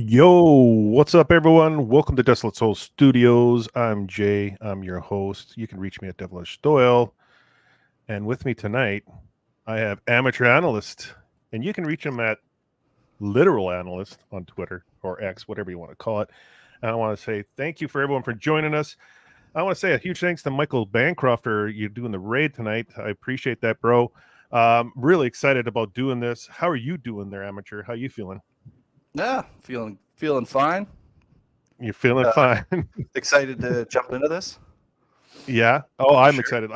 Yo, what's up, everyone? Welcome to Desolate Soul Studios. I'm Jay. I'm your host. You can reach me at Devilish Doyle. And with me tonight, I have Amateur Analyst. And you can reach him at Literal Analyst on Twitter or X, whatever you want to call it. And I want to say thank you for everyone for joining us. I want to say a huge thanks to Michael Bancroft for you doing the raid tonight. I appreciate that, bro. Really excited about doing this. How are you doing there, Amateur? How you feeling? Yeah, feeling fine. You're feeling Uh, fine. Excited to jump into this. Yeah. Oh, For I'm sure. excited.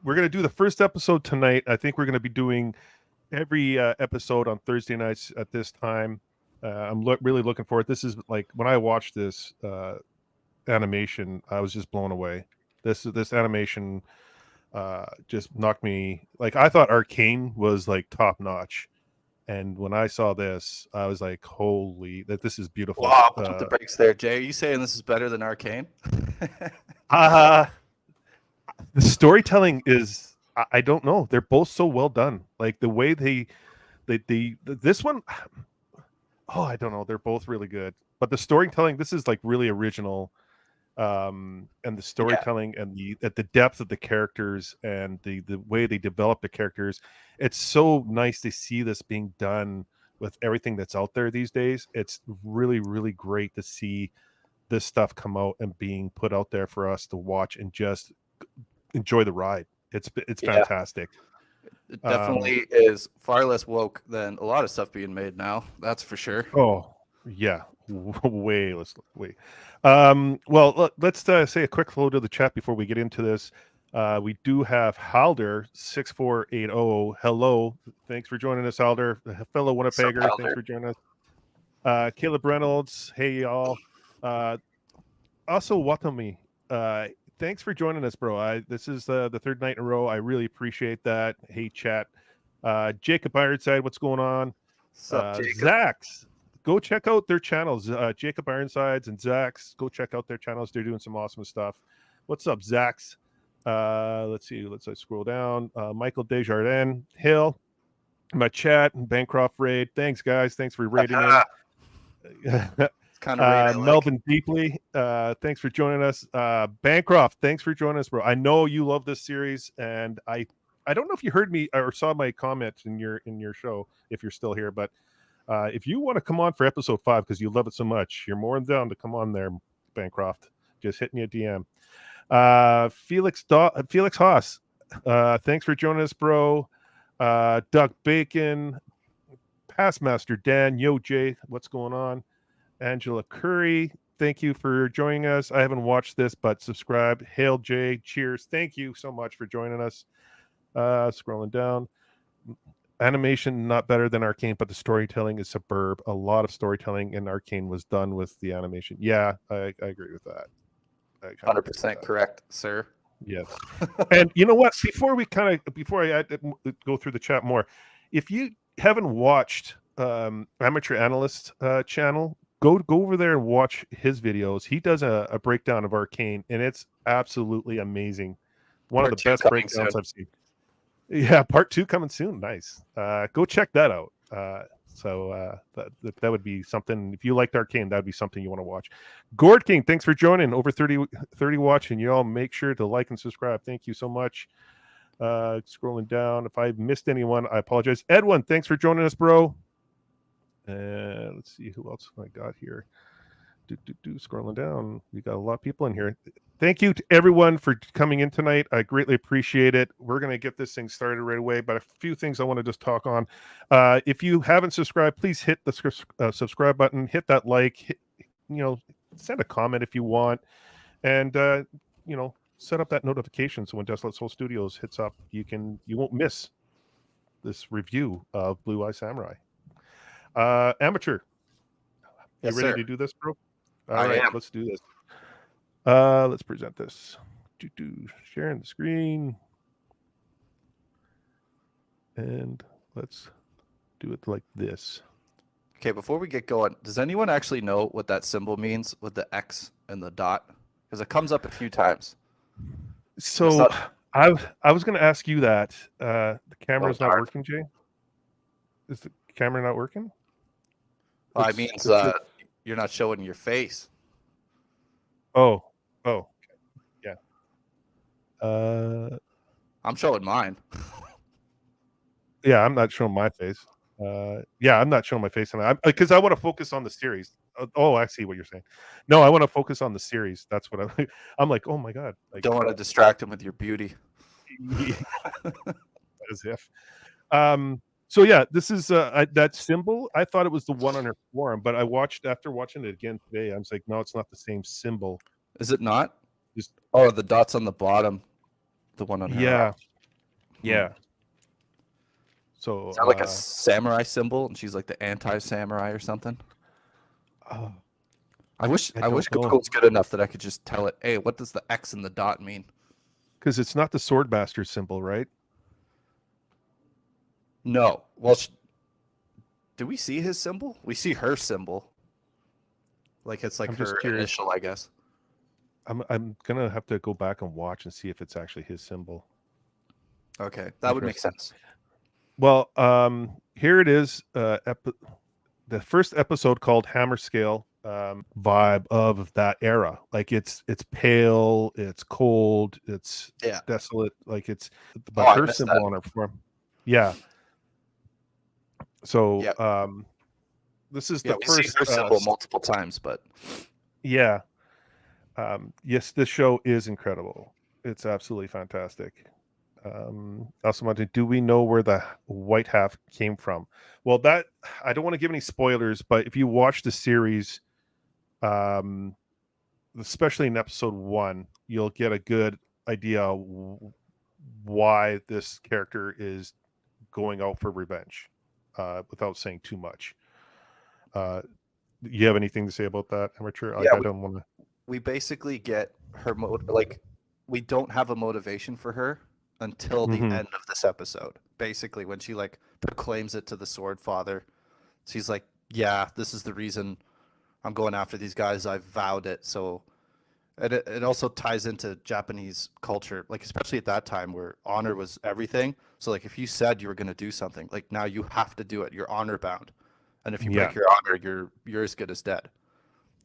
We're gonna do the first episode tonight. I think we're gonna be doing every episode on Thursday nights at this time. I'm really looking forward. This is like when I watched this animation, I was just blown away. This animation just knocked me. Like I thought Arcane was like top notch, and when I saw this, I was like, "Holy, that this is Well, beautiful." I'll pump the brakes there, Jay. Are you saying this is better than Arcane? Uh the storytelling is I don't know, they're both so well done, like the way this one, oh, I don't know, they're both really good, but the storytelling, this is like really original, and the Yeah, storytelling and the depth of the characters and the way they develop the characters, it's so nice to see this being done with everything that's out there these days. It's really really great to see this stuff come out and being put out there for us to watch and just enjoy the ride. It's yeah. fantastic. It Um, definitely is far less woke than a lot of stuff being made now. That's for sure. oh yeah, way let's wait. Well, let's say a quick hello to the chat before we get into this. We do have Halder 6480. Hello, thanks for joining us, Halder, fellow So Winnipegger. Thanks Powder. for joining us. Caleb Reynolds, hey y'all. Uh, Also, Watami, thanks for joining us, bro. This is the third night in a row. I really appreciate that. Hey, chat. Jacob Ironside, what's going on? Sup, Jacob? Zach's, go check out their channels. Jacob Ironsides and Zach's, go check out their channels. They're doing some awesome stuff. What's up, Zach's? Let's see. Let's scroll down. Michael Desjardins, Hill, my chat, and Bancroft Raid. Thanks, guys. Thanks for raiding in. It's kind of raid I like. Melvin Deeply, thanks for joining us. Bancroft, thanks for joining us, bro. I know you love this series, and I don't know if you heard me or saw my comment in your show if you're still here, but if you want to come on for episode 5 because you love it so much, you're more than down to come on there, Bancroft. Just hit me a DM. Felix Haas, thanks for joining us, bro. Doug Bacon, Passmaster Dan, Yo Jay, what's going on? Angela Curry, thank you for joining us. I haven't watched this, but subscribe. Hail Jay, cheers. Thank you so much for joining us. Scrolling down. Animation not better than Arcane, but the storytelling is superb. A lot of storytelling in Arcane was done with the animation. Yeah, I agree with that. I kind of agree with 100% that. correct, sir. Yes. And you know what? Before I go through the chat more, if you haven't watched Amateur Analyst channel, go over there and watch his videos. He does a breakdown of Arcane, and it's absolutely amazing. One of Part the two best coming soon. breakdowns I've seen. Yeah, part 2 coming soon. Nice. Go check that out. That would be something. If you liked Arcane, that would be something you want to watch. Gord King, thanks for joining. Over 30 watching. You all make sure to like and subscribe. Thank you so much. Scrolling down. If I missed anyone, I apologize. Edwin, thanks for joining us, bro. Let's see who else I got here. Scrolling down. We got a lot of people in here. Thank you to everyone for coming in tonight. I greatly appreciate it. We're going to get this thing started right away, but a few things I want to just talk on. If you haven't subscribed, please hit the subscribe button, hit that like, send a comment if you want, and set up that notification so when Desolate Soul Studios hits up, you won't miss this review of Blue Eye Samurai. Amateur, you Yes, ready sir. to do this, bro? All I right, am. let's do this. Let's present this. Sharing the screen. And let's do it like this. Okay, before we get going, does anyone actually know what that symbol means with the X and the dot? Because it comes up a few times. So I was going to ask you that. The camera's not darn. working, Jay? Is the camera not working? I It's- mean, it's- you're not showing your face. oh, yeah. I'm showing mine. Yeah, I'm not showing my face. Yeah, I'm not showing my face, and because I want to focus on the series. Oh, I see what you're saying. No, I want to focus on the series. That's what I'm. I'm like, oh my god, like Don't want to distract him with your beauty. as if. So yeah, this is that symbol. I thought it was the one on her forearm, but after watching it again today. I was like, no, it's not the same symbol. Is it not? Just Oh, the dots on the bottom. The one on her yeah, arm. yeah. So Is that like a samurai symbol, and she's like the anti-samurai or something? oh, I wish I don't know. Google was good enough that I could just tell it, hey, what does the X and the dot mean? because it's not the sword master symbol, right? No. Well, do we see his symbol? We see her symbol. Like it's like I'm just her curious. initial, I guess. I'm gonna have to go back and watch and see if it's actually his symbol. Okay, that would make Interesting. sense. Well, here it is. The first episode called Hammer Scale. Vibe of that era. Like it's pale, it's cold, it's Yeah. desolate. Like it's I but her missed symbol that. on her form. Yeah. So Yep. this is Yeah, the we first see her symbol multiple times, but yeah. Yes, this show is incredible. It's absolutely fantastic. Also wanted, do we know where the white half came from? Well, that I don't want to give any spoilers, but if you watch the series, especially in episode 1, you'll get a good idea why this character is going out for revenge, without saying too much. You have anything to say about that, amateur? Like, Yeah, I don't want to. we basically get her like we don't have a motivation for her until the Mhm. end of this episode. Basically, when she like proclaims it to the Sword Father, she's like, "Yeah, this is the reason I'm going after these guys. I've vowed it." So it also ties into Japanese culture, like especially at that time where honor was everything. So like if you said you were going to do something, like now you have to do it. You're honor bound, and if you Yeah. break your honor, you're as good as dead.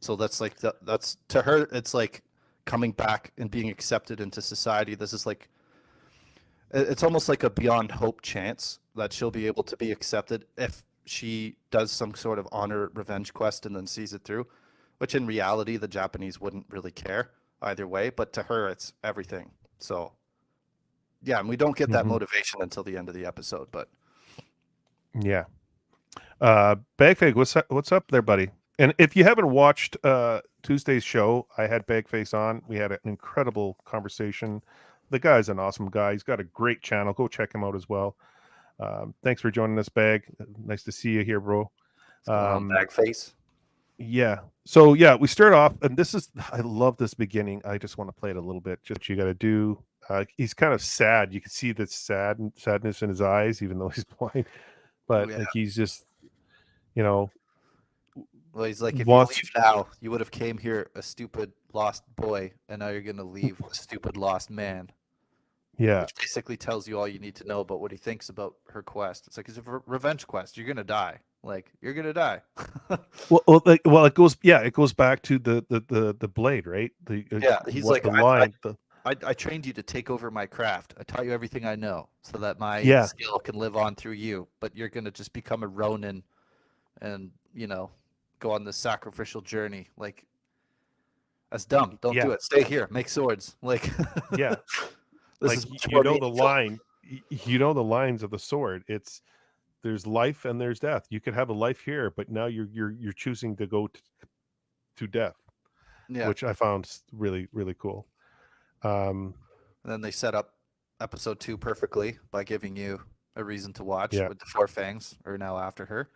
So that's like that's to her, it's like coming back and being accepted into society. This is like it's almost like a beyond hope chance that she'll be able to be accepted if she does some sort of honor revenge quest and then sees it through, which in reality the Japanese wouldn't really care either way, but to her it's everything. So yeah, and we don't get that Mhm. motivation until the end of the episode, but Yeah. Bagfig, what's up there, buddy? And if you haven't watched Tuesday's show, I had Bagface on. We had an incredible conversation. The guy's an awesome guy. He's got a great channel. Go check him out as well. Thanks for joining us, Bag. Nice to see you here, bro. what's going on, bag face? Yeah. So yeah, we start off, and I love this beginning. I just want to play it a little bit. Just what you got to do. He's kind of sad. You can see the sadness in his eyes, even though he's blind. But Yeah. like he's just, you know, Well, he's like, if wants- you leave now, you would have came here a stupid lost boy, and now you're gonna leave a stupid lost man. yeah, Which basically tells you all you need to know about what he thinks about her quest. It's like it's a revenge quest. You're gonna die. Like you're gonna die. it goes back to the blade, right? Yeah, he's what like, the I line. I trained you to take over my craft. I taught you everything I know, so that my Yeah. skill can live on through you. But you're gonna just become a Ronin, and go on this sacrificial journey. Like that's dumb. Don't Yeah. do it. Stay here. Make swords. Like Yeah. this Like is much you more know the meaningful. line. You know the lines of the sword. There's life and there's death. You could have a life here, but now you're choosing to go to death, Yeah. which I found really really cool. And then they set up episode 2 perfectly by giving you a reason to watch Yeah. with the Four Fangs are now after her.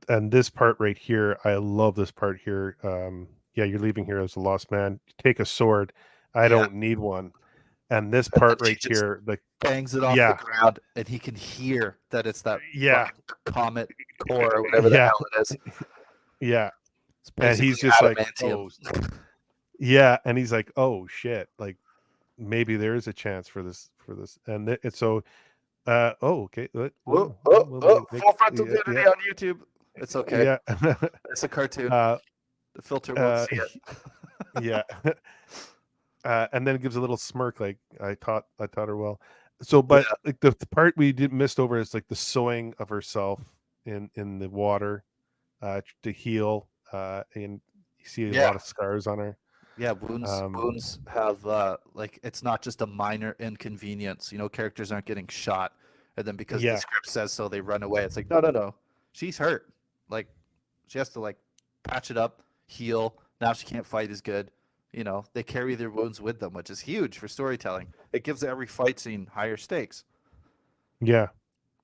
And this part right here, I love this part here. Yeah, you're leaving here as a lost man. Take a sword. I Yeah. don't need one. And this And part then she right just here, like bangs it off Yeah. the ground, and he can hear that it's that Yeah. fucking comet core or whatever the Yeah. hell it is. yeah, It's and he's basically just like, adamantium. yeah, and he's like, oh shit, like maybe there is a chance for this, and so, okay, Full frontal nudity on YouTube. It's okay. Yeah. It's a cartoon. uh, The filter won't uh, see it. yeah. And then it gives a little smirk, like I taught her well. So, but Yeah. like the part we did missed over is like the sewing of herself in the water, to heal, and you see a Yeah. lot of scars on her. Yeah, wounds Um, wounds have like it's not just a minor inconvenience. Characters aren't getting shot, and then because the yeah, script says so, they run away. It's like no, no, no. She's hurt. Like she has to like patch it up, heal. Now she can't fight as good. They carry their wounds with them, which is huge for storytelling. It gives every fight scene higher stakes, yeah.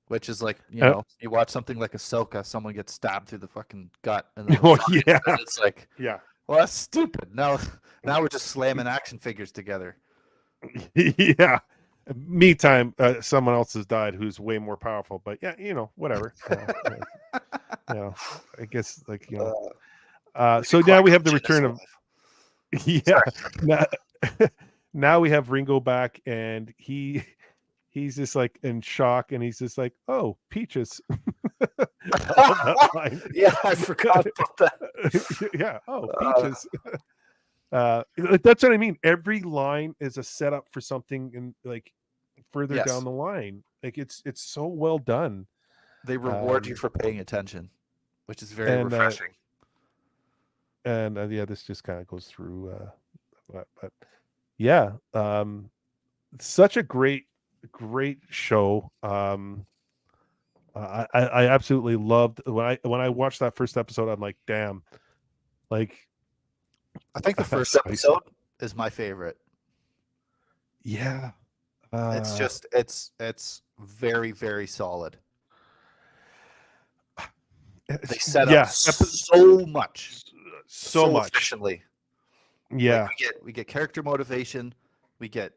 which is like, Uh, you watch something like Ahsoka, someone gets stabbed through the fucking gut, and then oh fine. yeah, And it's like, yeah, well, that's stupid. Now we're just slamming action figures together. yeah. Me time. Someone else has died who's way more powerful, but yeah, whatever. I guess like so now we have the return of yeah. Now, now we have Ringo back, and he's just like in shock, and he's just like, "Oh, peaches." I love that line. Yeah, I forgot about that. Yeah. Oh, peaches. That's what I mean. Every line is a setup for something, in like further Yes. down the line. Like it's so well done. They reward you for paying attention, which is very and refreshing. Yeah, this just kind of goes through. But yeah, such a great show. I absolutely loved when I watched that first episode. I'm like, damn, like I think the first spicy. episode is my favorite. Yeah, it's very, very solid. They set yeah, up so much, so much efficiently. Yeah, Like we get character motivation, we get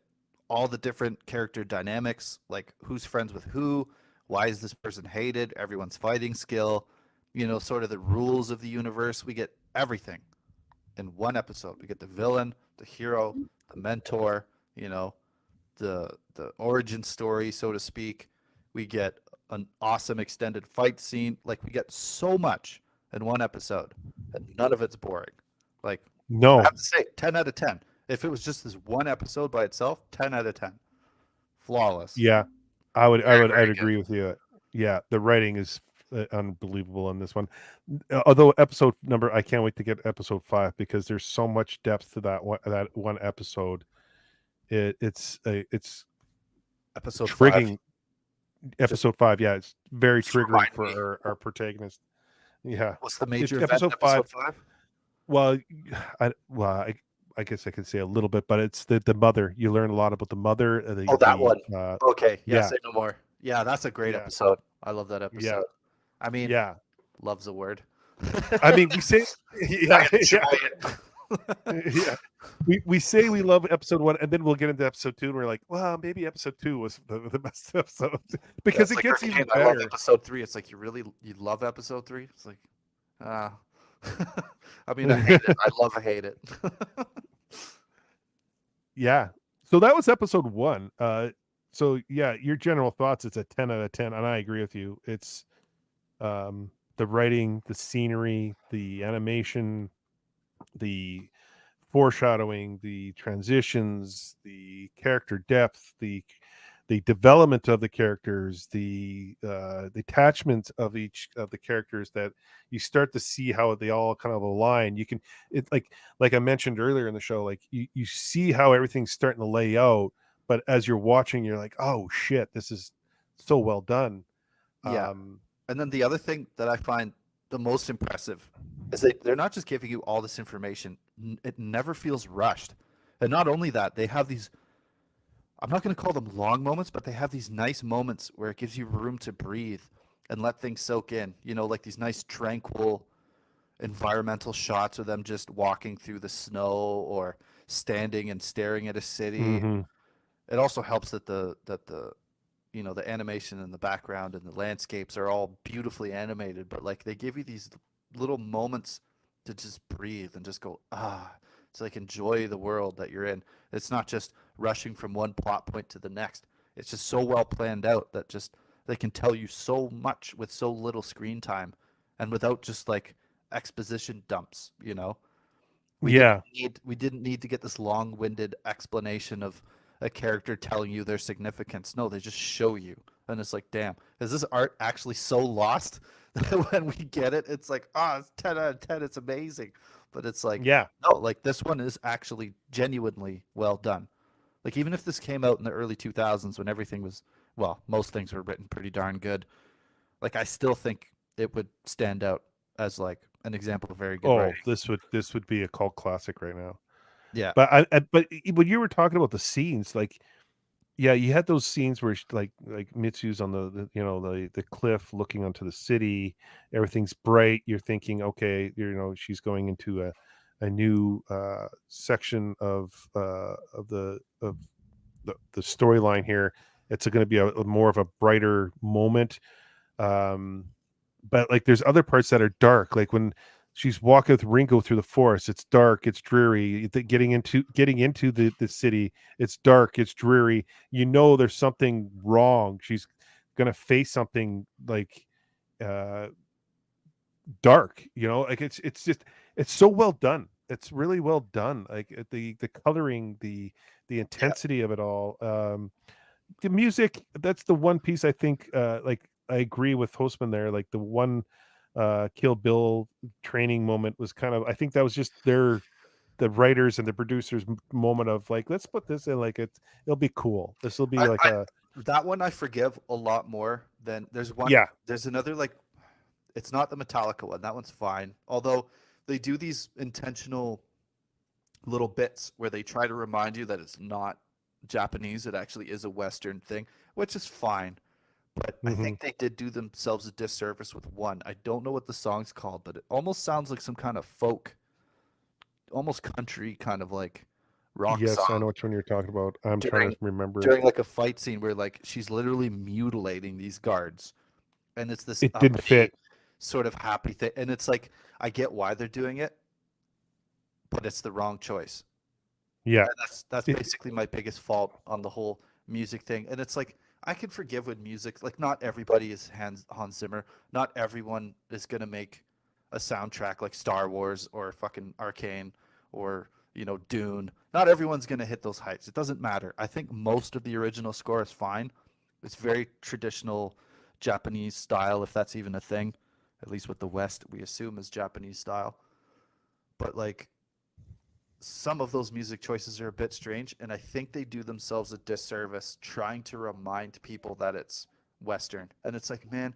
all the different character dynamics, like who's friends with who, why is this person hated, everyone's fighting skill, sort of the rules of the universe. We get everything in one episode. We get the villain, the hero, the mentor, the origin story, so to speak. We get an awesome extended fight scene. Like we get so much in one episode, and none of it's boring. Like no, I have to say, 10 out of 10. If it was just this one episode by itself, 10 out of 10. Flawless. yeah, I'd good. agree with you. Yeah, the writing is unbelievable in this one. Although episode number, I can't wait to get episode 5 because there's so much depth to that one episode. It's Episode triggering. 5. Episode 5, yeah, it's very Just triggering remind me. for our protagonist. Yeah, What's the major It's event in episode 5? well, I guess I could say a little bit, but it's the mother. You learn a lot about the mother. That one. Okay. Yeah, yeah. say no more. Yeah, that's a great Yeah. episode. I love that episode. Yeah. I mean, Yeah, love's a word. I mean, we say yeah, Enjoy yeah, it. yeah. We say we love episode 1, and then we'll get into episode 2, and we're like, well, maybe episode 2 was the best episode because Yeah, it gets even I love better. episode 3. It's like you love episode 3. It's like, I mean, I hate it. I hate it. Yeah. So that was episode 1. So yeah, your general thoughts, it's a 10 out of 10, and I agree with you. It's the writing, the scenery, the animation, the foreshadowing, the transitions, the character depth, the development of the characters, the attachment of each of the characters, that you start to see how they all kind of align. You can like I mentioned earlier in the show, like you see how everything's starting to lay out, but as you're watching, you're like, oh shit, this is so well done. Yeah. And then the other thing that I find the most impressive is they're not just giving you all this information. It never feels rushed. And not only that, they have these, I'm not going to call them long moments, but they have these nice moments where it gives you room to breathe and let things soak in. Like these nice tranquil environmental shots of them just walking through the snow or standing and staring at a city. Mm-hmm. It also helps that the animation in the background and the landscapes are all beautifully animated, but like they give you these little moments to just breathe and just go, to like enjoy the world that you're in. It's not just rushing from one plot point to the next. It's just so well planned out that just they can tell you so much with so little screen time, and without just like exposition dumps, you know. Yeah. We didn't need to get this long-winded explanation of a character telling you their significance. No, they just show you. And it's like, damn, is this art actually so lost that when we get it, it's like, ah, it's 10 out of 10, it's amazing. But it's like, Yeah. no, like this one is actually genuinely well done. Like even if this came out in the early 2000s when everything was, well, most things were written pretty darn good, like I still think it would stand out as like an example of very good Oh, writing. this would be a cult classic right now. Yeah. But when you were talking about the scenes, like, yeah, you had those scenes where like Mitsu's on the you know the cliff looking onto the city. Everything's bright. You're thinking, okay, she's going into a new section of the storyline here. It's going to be a more of a brighter moment. But like there's other parts that are dark, like when she's walking with Ringo through the forest. It's dark, it's dreary. Getting into the city, it's dark, it's dreary. There's something wrong. She's gonna face something like uh dark. Like it's so well done. It's really well done. Like the coloring, the Yeah. intensity of it all. The music, that's the one piece I think like I agree with Hostman there. Like the one Kill Bill training moment was kind of, I think that was just the writers and the producers moment of like, let's put this in, like it'll be cool. This will be like I a that one I forgive a lot more than yeah. there's another like it's not the Metallica one. That one's fine. Although they do these intentional little bits where they try to remind you that it's not Japanese, it actually is a Western thing, which is fine. But I Hmm. think they did do themselves a disservice with one. I don't know what the song's called, but it almost sounds like some kind of folk, almost country kind of like rock Yes, I song know which one you're talking about. I'm trying during to remember. during like a fight scene where like she's literally mutilating these guards, and it's this It didn't uppity fit. sort of happy thing, and it's like I get why they're doing it, but it's the wrong choice. Yeah. And that's It, basically my biggest fault on the whole music thing. And it's like I can forgive with music. Like not everybody is Hans Zimmer. Not everyone is gonna make a soundtrack like Star Wars or fucking Arcane or Dune. Not everyone's gonna hit those heights. It doesn't matter. I think most of the original score is fine. It's very traditional Japanese style, if that's even a thing. At least with the West, we assume is Japanese style. But like some of those music choices are a bit strange, and I think they do themselves a disservice trying to remind people that it's Western. And it's like, man,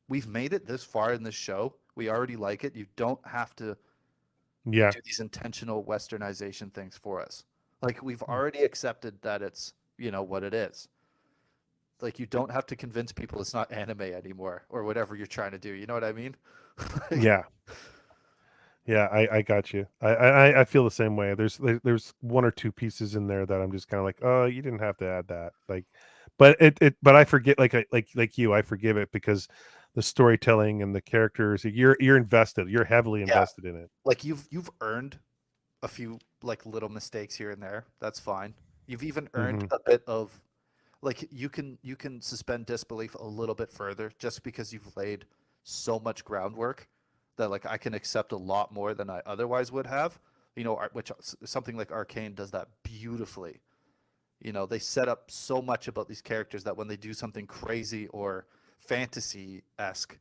we've made it this far in this show. We already like it. You don't have to yeah. do these intentional Westernization things for us. Like we've already accepted that it's what it is. Like you don't have to convince people it's not anime anymore or whatever you're trying to do. You know what I mean? Like, Yeah. Yeah, I got you. I feel the same way. There's one or two pieces in there that I'm just kind of like, oh, you didn't have to add that. Like, but I forget, like you, I forgive it because the storytelling and the characters, you're invested. You're heavily yeah, invested in it. like you've earned a few like little mistakes here and there. That's fine. You've even earned Hmm. a bit of like you can suspend disbelief a little bit further just because you've laid so much groundwork that like I can accept a lot more than I otherwise would have. Which something like Arcane does that beautifully. They set up so much about these characters that when they do something crazy or fantasy esque,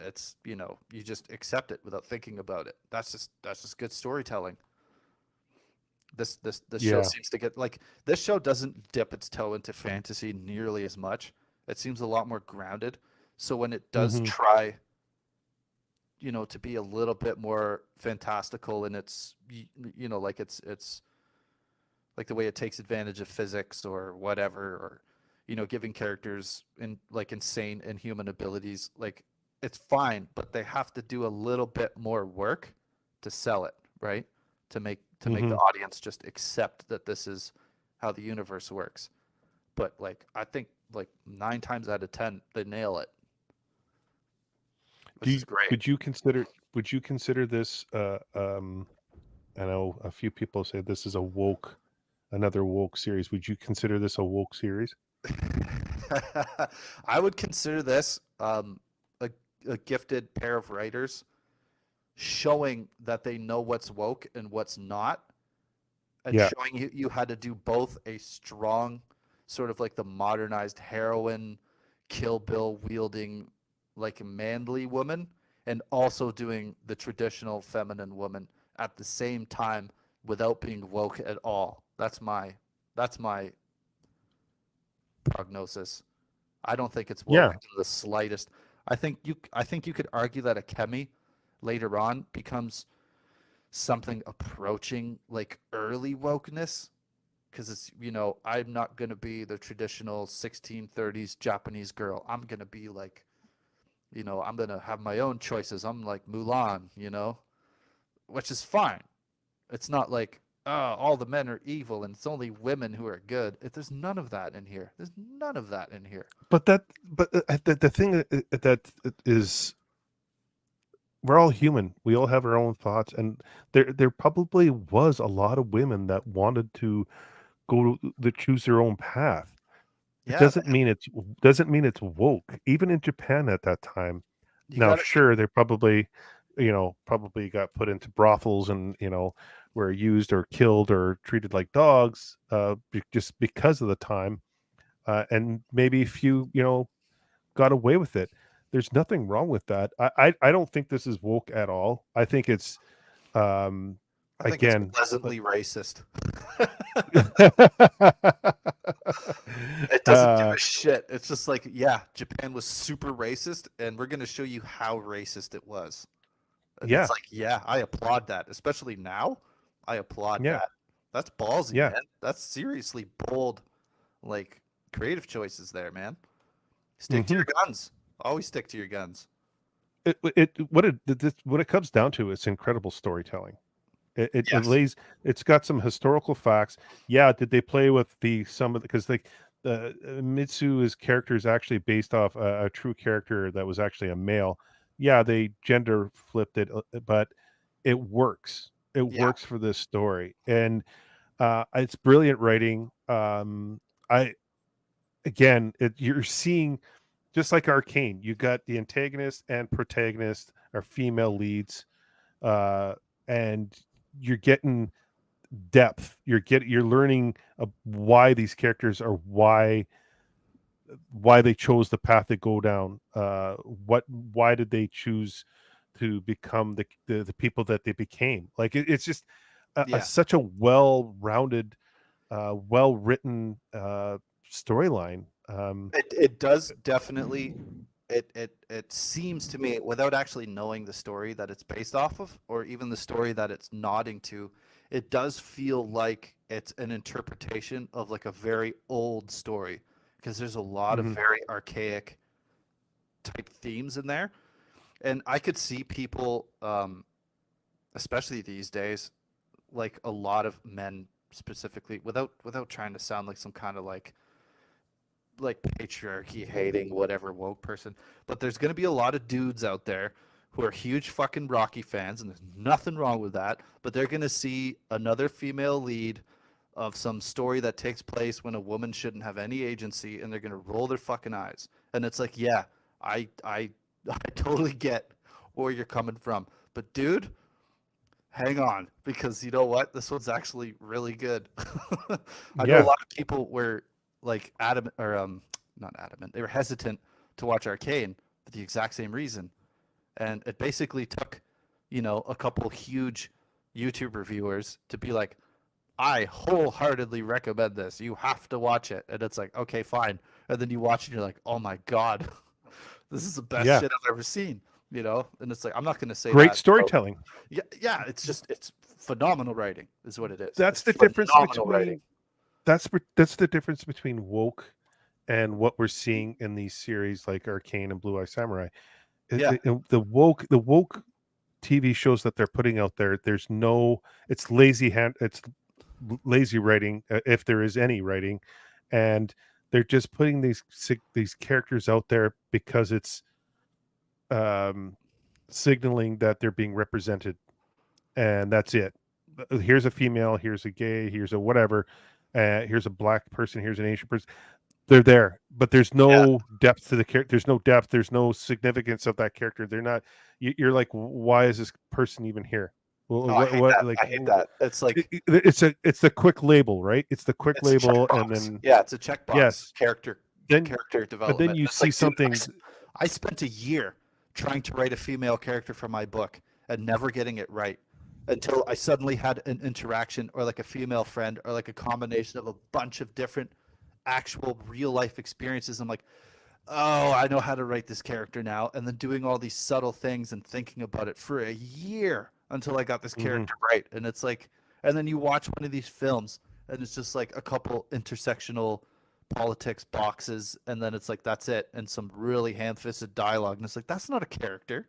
it's you just accept it without thinking about it. That's just good storytelling. This show Yeah. seems to get like this show doesn't dip its toe into fantasy nearly as much. It seems a lot more grounded. So when it does Hmm. try, to be a little bit more fantastical in its like it's like the way it takes advantage of physics or whatever, or giving characters in like insane inhuman abilities, like it's fine, but they have to do a little bit more work to sell it, right? To make the Hmm. audience just accept that this is how the universe works. But like I think like 9 times out of 10 they nail it, Do which is you great. would you consider this I know a few people say this is another woke series. Would you consider this a woke series? I would consider this a gifted pair of writers showing that they know what's woke and what's not, and Yeah. showing you how to do both a strong, sort of like the modernized heroine, Kill Bill wielding, like a manly woman, and also doing the traditional feminine woman at the same time without being woke at all. That's my prognosis. I don't think it's woke Yeah. in the slightest. I think you could argue that Akemi later on becomes something approaching like early wokeness, because it's, I'm not going to be the traditional 1630s Japanese girl. I'm going to be like, I'm going to have my own choices. I'm like Mulan, which is fine. It's not like, oh, all the men are evil and it's only women who are good. There's none of that in here. There's none of that in here. But the thing that is, we're all human. We all have our own thoughts, and there probably was a lot of women that wanted to choose their own path. It Yeah, doesn't mean it's woke. Even in Japan at that time. you Now, got to sure, they probably, probably got put into brothels and, were used or killed or treated like dogs, just because of the time, and maybe a few, got away with it. There's nothing wrong with that. I don't think this is woke at all. I think it's, um, I think it's again, pleasantly racist. It doesn't give uh, a shit. It's just like, yeah, Japan was super racist, and we're gonna show you how racist it was. And yeah, it's like, yeah, I applaud that, especially now. I applaud yeah, that. That's ballsy, yeah. man. That's seriously bold, like creative choices there, man. Stick to hmm your guns. Always stick to your guns. what it comes down to is incredible storytelling. It Yes. lays, it's got some historical facts. Yeah, did they play with some of the, because like the Mitsu's character is actually based off a true character that was actually a male. Yeah, they gender flipped it, but it works. It Yeah. works for this story, and it's brilliant writing. I again, you're seeing, just like Arcane, you got the antagonist and protagonist are female leads, uh, and you're getting depth. You're learning why these characters are, why they chose the path they go down. Why did they choose to become the people that they became? Like it's just Yeah. such a well-rounded, well-written storyline. It does definitely, it seems to me, without actually knowing the story that it's based off of, or even the story that it's nodding to, it does feel like it's an interpretation of like a very old story, because there's a lot of Mhm. very archaic type themes in there. And I could see people, especially these days, like a lot of men specifically, without trying to sound like some kind of like patriarchy hating whatever woke person, but there's going to be a lot of dudes out there who are huge fucking Rocky fans, and there's nothing wrong with that, but they're going to see another female lead of some story that takes place when a woman shouldn't have any agency, and they're going to roll their fucking eyes. And it's like, yeah, I I totally get where you're coming from, but dude, hang on, because you know what? This one's actually really good. I know a Yeah, lot of people were like adamant, or not adamant. They were hesitant to watch Arcane for the exact same reason, and it basically took, a couple huge YouTube reviewers to be like, "I wholeheartedly recommend this. You have to watch it." And it's like, okay, fine. And then you watch it, and you're like, "Oh my god, this is the best yeah. shit I've ever seen." And it's like, I'm not going to say Great that about, storytelling. yeah, yeah, it's phenomenal writing is what it is. It's That's the difference phenomenal writing. between that's the difference between woke and what we're seeing in these series like Arcane and Blue Eye Samurai. Yeah, The woke TV shows that they're putting out there, there's no, it's lazy writing, if there is any writing, and they're just putting these characters out there because it's, um, signaling that they're being represented, and that's it. Here's a female, here's a gay, here's a whatever, here's a black person, here's an Asian person. they're there, but there's Yeah. no depth to the character. There's no depth. There's no significance of that character. They're not. You're like, why is this person even here? Well, No, I hate what that. like I hate that. It's like it's the quick label, right? It's the quick it's a label, and checkbox. then Yeah, it's a checkbox yes, character then but then development. you It's see like, dude, something. I spent a year trying to write a female character for my book and never getting it right until I suddenly had an interaction or like a female friend or like a combination of a bunch of different actual real life experiences. I'm like, oh, I know how to write this character now. And then doing all these subtle things and thinking about it for a year until I got this Mhm. character right. And it's like, and then you watch one of these films and it's just like a couple intersectional politics boxes. And then it's like, that's it. And some really ham fisted dialogue. And it's like, that's not a character.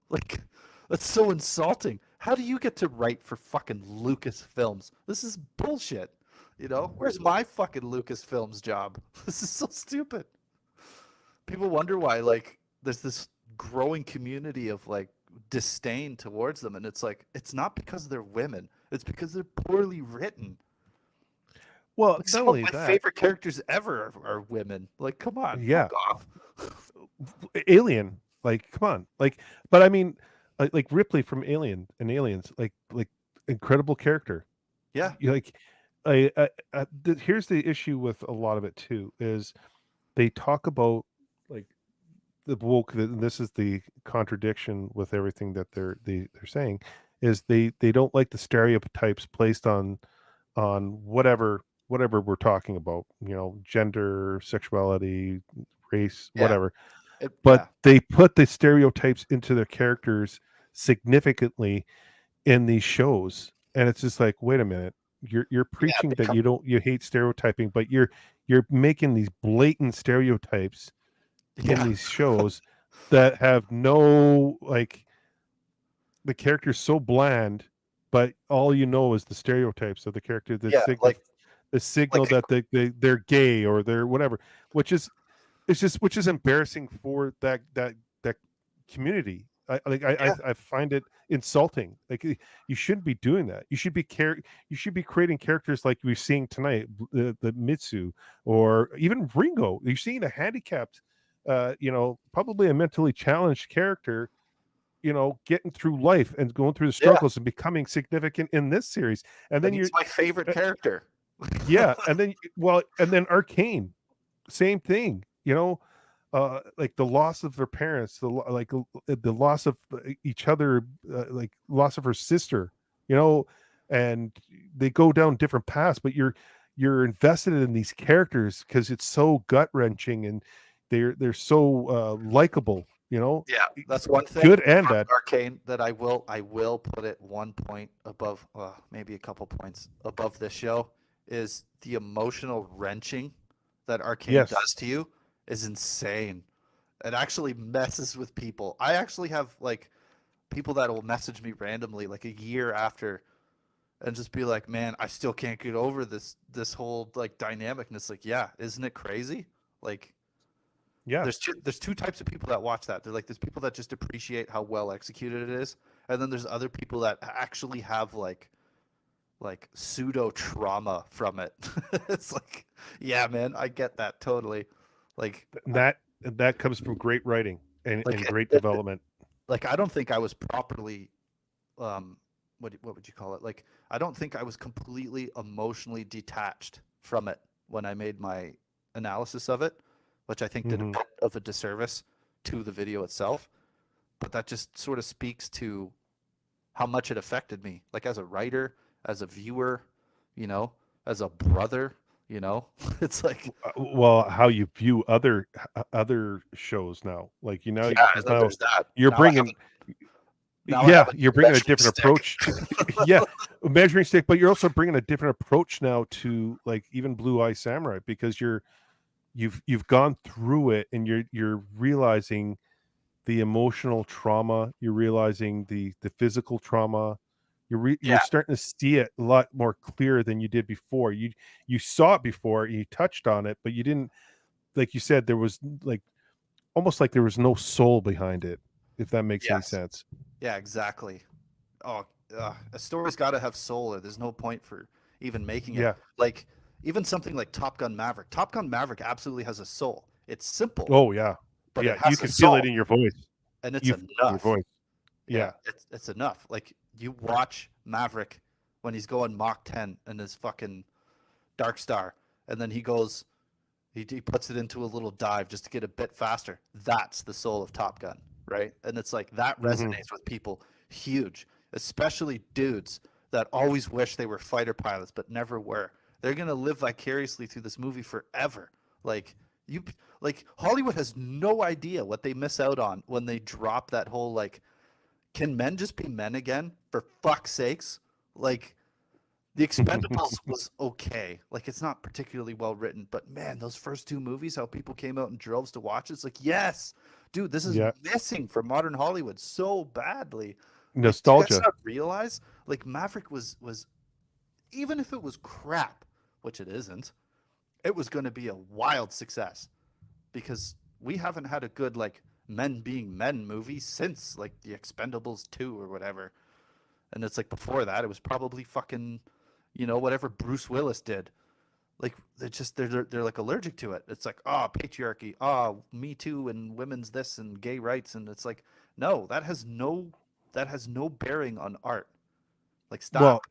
Like, that's so insulting. How do you get to write for fucking Lucasfilms? This is bullshit. You know, where's my fucking Lucasfilms job? This is so stupid. People wonder why, like, there's this growing community of like disdain towards them, and it's like it's not because they're women; it's because they're poorly written. Well, Like not some of only my that, favorite characters ever are women. Like, come on, yeah, fuck off. Alien. Like, come on, like, but I mean, like Ripley from Alien and Aliens, like incredible character. Yeah, You like, here's the issue with a lot of it too is they talk about like the woke. This is the contradiction with everything that they're saying is they don't like the stereotypes placed on whatever we're talking about. You know, gender, sexuality, race, yeah, whatever, but yeah, they put the stereotypes into their characters significantly in these shows, and it's just like, wait a minute, you're yeah. preaching They that come, you hate stereotyping, but you're making these blatant stereotypes in yeah, these shows that have no like the character's so bland, but all you know is the stereotypes of the character that yeah. the signal Like, that they're gay or they're whatever, which is it's just which is embarrassing for that community. yeah, I find it insulting. Like you shouldn't be doing that. You should be creating characters like we're seeing tonight, the Mitsu or even Ringo. You're seeing a handicapped, probably a mentally challenged character, getting through life and going through the yeah. struggles and becoming significant in this series. And then And he's my favorite uh, character. yeah, and then Arcane, same thing, like the loss of their parents, the loss of each other, like loss of her sister, you know, and they go down different paths, but you're invested in these characters because it's so gut wrenching and they're so likable, Yeah, that's one thing good and about bad. Arcane that I will put it 1 point above, maybe a couple points above this show is the emotional wrenching that Arcane Yes, does to you is insane. It actually messes with people. I actually have like people that will message me randomly like a year after and just be like, "Man, I still can't get over this whole like dynamic." And it's like, "Yeah, isn't it crazy?" Like yeah, there's two types of people that watch that. They're like there's people that just appreciate how well executed it is, and then there's other people that actually have like pseudo trauma from it. It's like, yeah, man, I get that totally. Like, and that comes from great writing like and great development. like I don't think I was properly um what would you call it? Like I don't think I was completely emotionally detached from it when I made my analysis of it, which I think did a Hmm. bit of a disservice to the video itself. But that just sort of speaks to how much it affected me, like as a writer, as a viewer, you know, as a brother, you know. It's like, Well, how you view other shows now, like yeah, and because then now there's that. you're bringing Now I have yeah, a you're new bringing a measuring different stick. approach to yeah, a measuring stick, but you're also bringing a different approach now to like even Blue Eye Samurai because you've gone through it and you're realizing the emotional trauma, you're realizing the physical trauma. You're Yeah, starting to see it a lot more clear than you did before. You saw it before, you touched on it, but you didn't, like you said, there was like almost like there was no soul behind it, if that makes any yes, sense. yeah, exactly. Oh, a story's got to have soul, or there's no point for even making it. Yeah. Like even something like Top Gun Maverick. Top Gun Maverick absolutely has a soul. It's simple, Oh yeah, but yeah. it You has a can feel soul, it in your voice. and it's You feel it in your enough. voice. Yeah, Yeah. it's enough. Like you watch Maverick when he's going Mach 10 in his fucking Dark Star, and then he goes, he puts it into a little dive just to get a bit faster. That's the soul of Top Gun, right? And it's like that Mhm. resonates with people huge, especially dudes that always wish they were fighter pilots but never were. They're gonna live vicariously through this movie forever. Like you, like Hollywood has no idea what they miss out on when they drop that whole like, can men just be men again? For fuck's sakes, like the Expendables was okay. Like it's not particularly well written, but man, those first two movies, how people came out in droves to watch it's like, yes, dude, this is Yeah. missing from modern Hollywood so badly. Like, do you guys Nostalgia. not realize? Like Maverick was even if it was crap, which it isn't, it was going to be a wild success because we haven't had a good like men being men movie since like the Expendables 2 or whatever. And it's like before that, it was probably fucking, whatever Bruce Willis did. Like they're like allergic to it. It's like, oh, patriarchy, oh, Me Too, and women's this and gay rights, and it's like, no, that has no bearing on art. Like, Well, stop.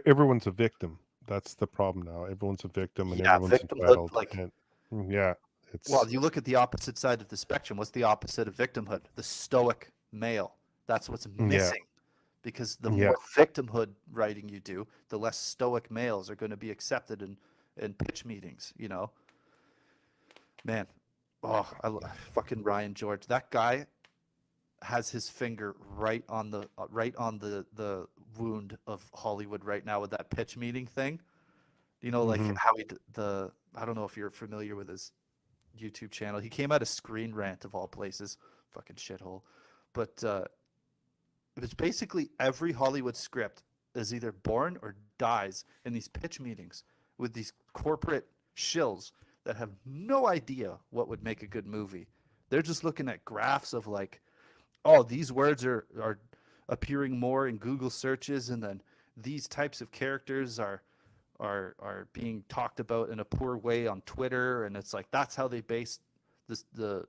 everyone's a victim. That's the problem now. Everyone's a victim, and Yeah, everyone's victimhood. entitled. Like, And yeah, well, it's you look at the opposite side of the spectrum. What's the opposite of victimhood? The stoic male. That's what's yeah, missing. Because the yeah. more victimhood writing you do, the less stoic males are going to be accepted in pitch meetings, Man, oh, fucking Ryan George. That guy has his finger right on the wound of Hollywood right now with that pitch meeting thing. Like Hmm. how I don't know if you're familiar with his YouTube channel. He came out of Screen Rant of all places, fucking shithole. But it was basically every Hollywood script is either born or dies in these pitch meetings with these corporate shills that have no idea what would make a good movie. They're just looking at graphs of like, oh, these words are appearing more in Google searches, and then these types of characters are being talked about in a poor way on Twitter, and it's like that's how they base the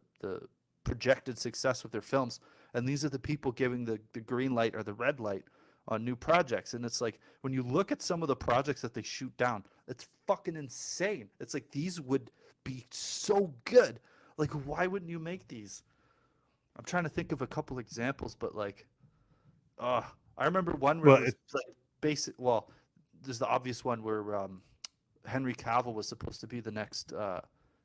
projected success with their films. And these are the people giving the green light or the red light on new projects. And it's like when you look at some of the projects that they shoot down, it's fucking insane. It's like these would be so good. Like, why wouldn't you make these? I'm trying to think of a couple examples, but like, I remember one where Well, it was like basic. Well, there's the obvious one where Henry Cavill was supposed to be the next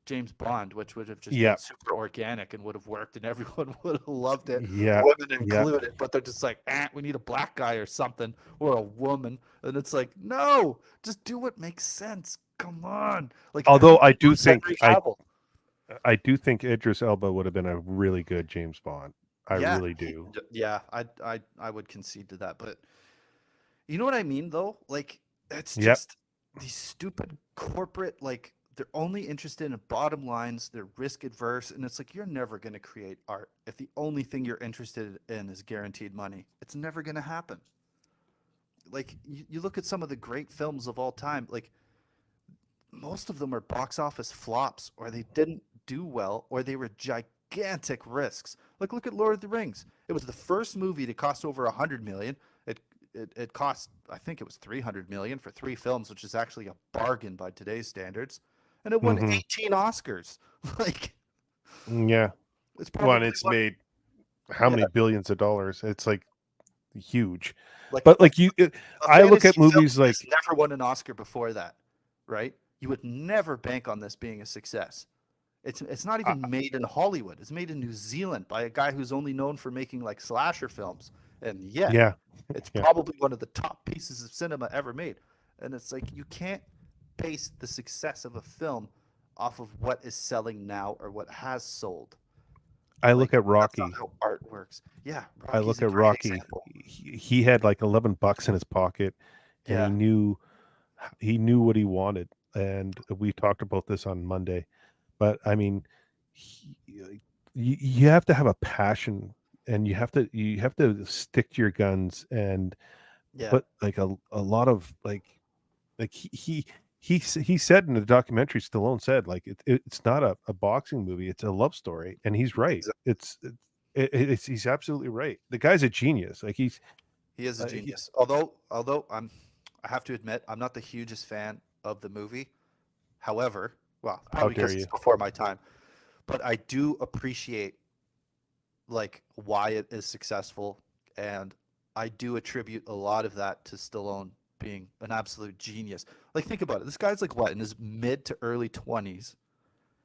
James Bond, which would have just yeah, been super organic and would have worked, and everyone would have loved it, yeah, women yeah. included. But they're just like, we need a black guy or something, or a woman, and it's like, no, just do what makes sense. Come on, like Although everyone loves Henry Cavill. I do think Idris Elba would have been a really good James Bond. I Yeah, really do. yeah, I would concede to that, but you know what I mean, though? Like, it's Yep. just these stupid corporate, like, they're only interested in bottom lines, they're risk adverse, and it's like, you're never going to create art if the only thing you're interested in is guaranteed money. It's never going to happen. Like, you look at some of the great films of all time, like, most of them are box office flops, or they didn't do well, or they were gigantic risks. Like, look at Lord of the Rings. It was the first movie to cost over 100 million. It cost, I think it was 300 million for 3 films, which is actually a bargain by today's standards, and it won Hmm. 18 Oscars. Like, Yeah. it's Well, and probably it's one. made how Yeah, many billions of dollars? It's like huge. like But a, like a I look at fantasy film movies like has never won an Oscar before that, right? You would never bank on this being a success. It's not uh, even made in Hollywood. It's made in New Zealand by a guy who's only known for making like slasher films, and yet yeah, it's yeah. probably one of the top pieces of cinema ever made. And it's like you can't base the success of a film off of what is selling now or what has sold. I look Like at that's not Rocky. how art works. Yeah, I Rocky's look a at great Rocky. example. He had like $11 in his pocket, and Yeah, he knew what he wanted. And we talked about this on Monday. But I mean, you have to have a passion, and you have to stick to your guns, and yeah, put like a lot of like he said in the documentary, Stallone said, like it's not a boxing movie, it's a love story, and he's right. It's he's absolutely right. The guy's a genius. Like He is a he, genius. Although I have to admit, I'm not the hugest fan of the movie. However, well, how probably dare because you? it's before my time, but I do appreciate like why it is successful, and I do attribute a lot of that to Stallone being an absolute genius. Like, think about it. This guy's like what, in his mid to early 20s.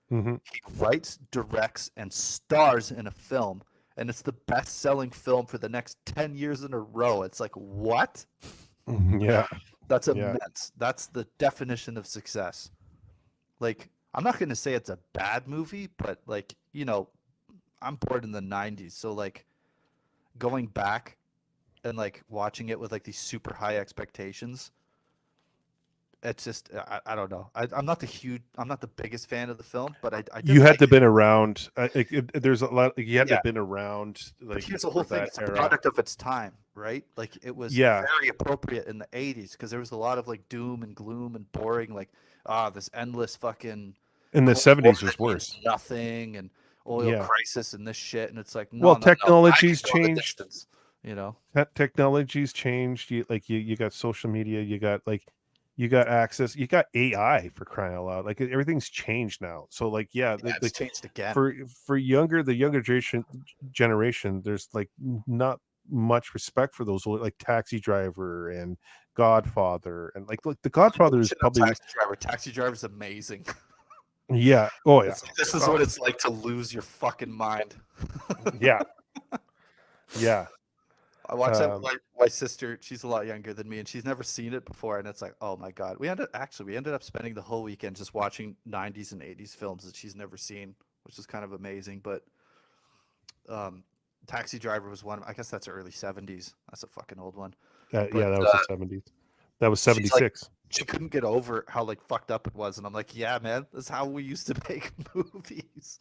Hmm. He writes, directs, and stars in a film, and it's the best-selling film for the next 10 years in a row. It's like, what? Yeah, That's yeah. immense. That's the definition of success. Like, I'm not going to say it's a bad movie, but like, I'm born in the 90s, so like going back and like watching it with like these super high expectations, it's just I don't know. I'm not the biggest fan of the film, but I did You had like to it. been around. There's a lot. You had to Yeah, have been around but like here's the for whole thing. that It's a era. product of its time, right? Like it was Yeah, very appropriate in the 80s because there was a lot of like doom and gloom and boring, like this endless fucking in the Cold War '70s was that means worse. nothing and oil Yeah. crisis and this shit, and it's like Well, no, no, no. I can technology's go the changed. distance, you know. Technology's changed. You got social media. You got access. You got AI for crying out loud. Like everything's changed now. So like yeah, Yeah, it's changed again. for the younger generation, there's like not much respect for those like Taxi Driver and Godfather and like look, the Godfather is Shit on probably Taxi Driver. Taxi Driver's amazing. yeah. Oh yeah. This is Oh, what it's like to lose your fucking mind. yeah. Yeah. I watched that with Um, my sister. She's a lot younger than me, and she's never seen it before. And it's like, oh my god. We ended up spending the whole weekend just watching 90s and 80s films that she's never seen, which is kind of amazing. But um, Taxi Driver was one. I guess that's early 70s. That's a fucking old one. But yeah, that was the '70s. That was she's like, '76. she couldn't get over how like fucked up it was, and I'm like, yeah, man, that's how we used to make movies.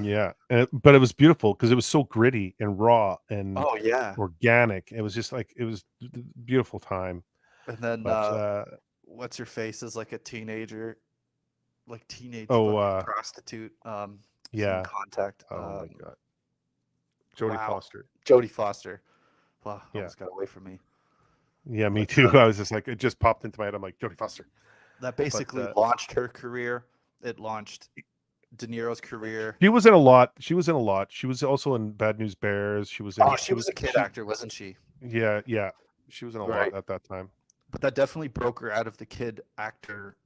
Yeah, but it was beautiful because it was so gritty and raw and Oh yeah. organic. It was just like it was beautiful time. And then But what's her face is like a teenager, like teenage oh fucking prostitute. She's in yeah, Contact. oh my god, Jodie Wow, Foster. Jodie Foster. Wow, Yeah, almost got away from me. yeah, me But too. I was just like it just popped into my head. I'm like Jodie Foster. that But basically launched her career. It launched De Niro's career. she was in a lot. She was in a lot. She was also in Bad News Bears. She was in. Oh, she was a kid she, actor, wasn't she? yeah, yeah. She was in a lot Right. at that time. But that definitely broke her out of the kid actor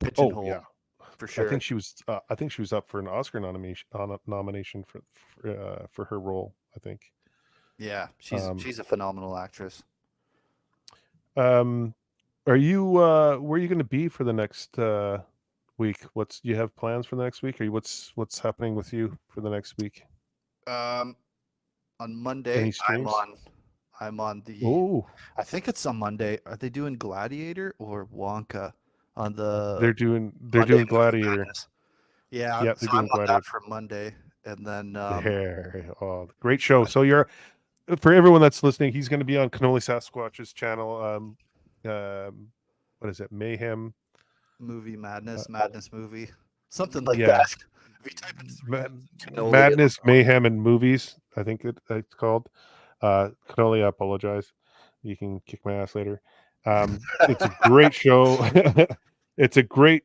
Oh pigeonhole yeah. for I sure. think she was. I think she was up for an Oscar nomination for her role. I think. Yeah, Um, she's a phenomenal actress. um, are you? Where are you going to be for the next week? What's you have plans for the next week? Or what's happening with you for the next week? Um, on Monday, Any streams? I'm on the. Oh, I think it's on Monday. Are they doing Gladiator or Wonka on the they're Monday doing Movie Gladiator. Madness? Yeah, Yeah, so they're I'm doing on that Gladiator. for Monday, and then There. Oh, great show. So you're for everyone that's listening. He's going to be on Cannoli Sasquatch's channel. What is it? Mayhem. Movie Uh, Madness movie, something like yeah. that. If you type in Ma- cannoli, Madness, Mayhem, and Movies. I think it's called. Cannoli, I apologize. You can kick my ass later. It's a great show. It's a great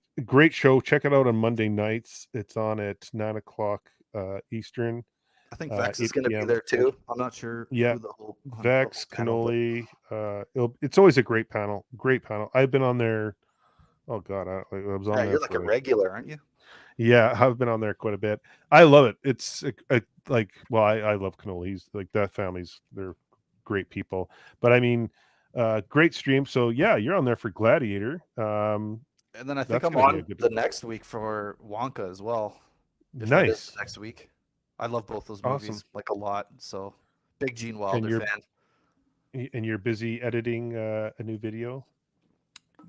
show. Check it out on Monday nights. It's on at 9 o'clock Eastern, I think Vex is 8 going to be p.m. there too. I'm not sure Yeah, who the whole Vex, panel, but Cannoli. It's always a great panel. Great panel. I've been on there. Oh God, I was on yeah, there you're like a for. regular, aren't you? Yeah, I've been on there quite a bit. I love it. It's like, well, I love Cannoli. He's like that family's, they're great people. But I mean, great stream. So yeah, you're on there for Gladiator. And then I think That's I'm gonna be a on good, the next week for Wonka as well. If that is nice, the next week. I love both those awesome. movies like a lot. So big Gene And Wilder fan. you're busy editing a new video.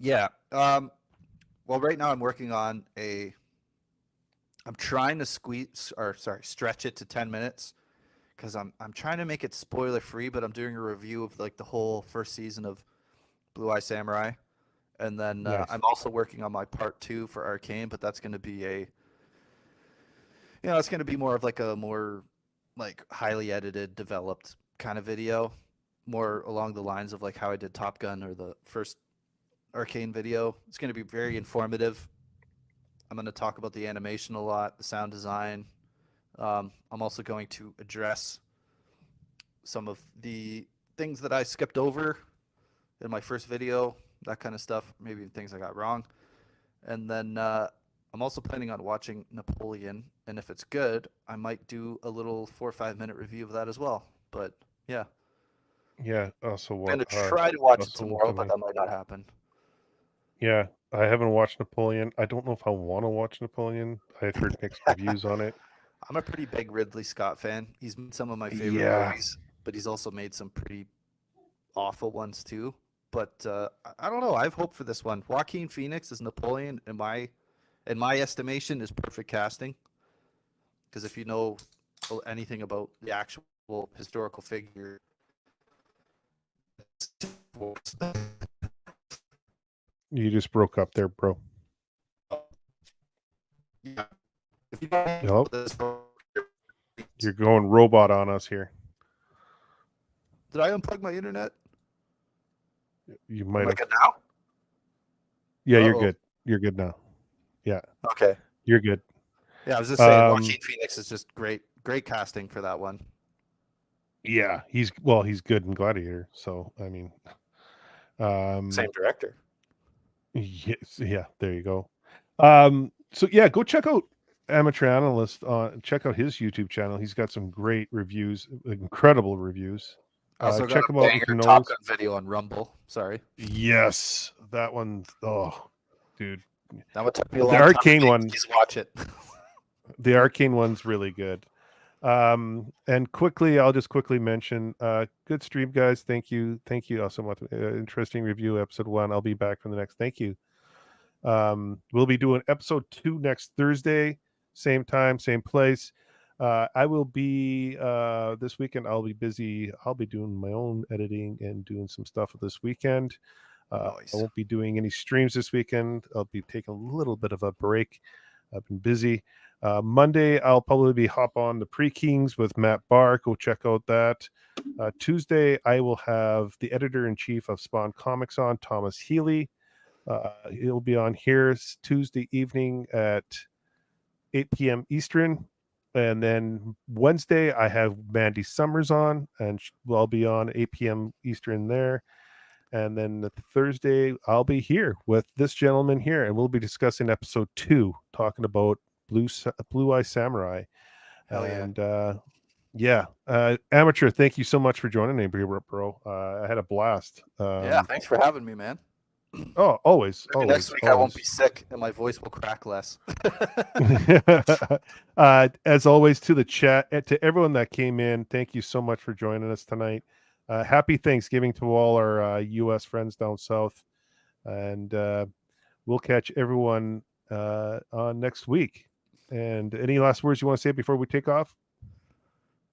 Yeah. Well, right now I'm working on I'm trying to stretch it to 10 minutes because I'm trying to make it spoiler free, but I'm doing a review of like the whole first season of Blue Eye Samurai. And then Nice. I'm also working on my part 2 for Arcane, but that's going to be it's going to be more of like a more like highly edited, developed kind of video, more along the lines of like how I did Top Gun or the first Arcane video. It's going to be very informative. I'm going to talk about the animation a lot, the sound design. I'm also going to address some of the things that I skipped over in my first video, that kind of stuff, maybe things I got wrong. And then I'm also planning on watching Napoleon, and if it's good, I might do a little 4 or 5 minute review of that as well. But yeah, Yeah. Also, I'm gonna try to watch it also tomorrow, but coming. that might not happen. Yeah, I haven't watched Napoleon. I don't know if I want to watch Napoleon. I've heard mixed reviews on it. I'm a pretty big Ridley Scott fan. He's made some of my favorite Yeah. movies, but he's also made some pretty awful ones too. But I don't know. I have hope for this one. Joaquin Phoenix as Napoleon, in my estimation, is perfect casting. Because if you know anything about the actual historical figure, You just broke up there, bro. yeah. If you know anything Hello? about this, You're going robot on us here. did I unplug my internet? You Am might I have. good now? Yeah, you're Uh-oh. good. You're good now. Okay. You're good. Yeah, I was just saying, Joaquin Phoenix is just great casting for that one. Yeah, he's good in Gladiator. So I mean, Same director. yes, yeah. There you go. So yeah, go check out Amateur Analyst. Check out his YouTube channel. He's got some great reviews, incredible reviews. I also Check got him a out. banger Top Gun video on Rumble. Sorry. Yes, that one. Oh, dude, That would take me a long the time. Arcane one. Please watch it. The Arcane one's really good. And quickly, I'll just quickly mention, good stream, guys. Thank you also much. Interesting review, episode 1. I'll be back for the next. Thank you. We'll be doing episode 2 next Thursday, same time, same place. I will be this weekend. I'll be busy. I'll be doing my own editing and doing some stuff this weekend. Nice. I won't be doing any streams this weekend. I'll be taking a little bit of a break. I've been busy. Monday, I'll probably be hop on the Pre-Kings with Matt Barr. Go check out that. Tuesday, I will have the editor-in-chief of Spawn Comics on, Thomas Healy. He'll be on here Tuesday evening at 8 p.m. Eastern. And then Wednesday, I have Mandy Summers on, and I'll be on 8 p.m. Eastern there. And then the Thursday, I'll be here with this gentleman here, and we'll be discussing episode 2, talking about Blue Eye Samurai. Hell yeah. And Amateur, thank you so much for joining me, bro. I had a blast. Yeah, thanks for having me, man. Oh, always. Maybe next week I won't be sick and my voice will crack less. As always, to the chat, to everyone that came in, thank you so much for joining us tonight. Happy Thanksgiving to all our U.S. friends down south, and we'll catch everyone on next week. And any last words you want to say before we take off?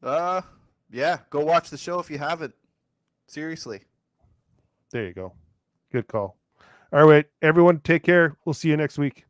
Yeah, go watch the show if you haven't. Seriously. There you go. Good call. All right, everyone, take care. We'll see you next week.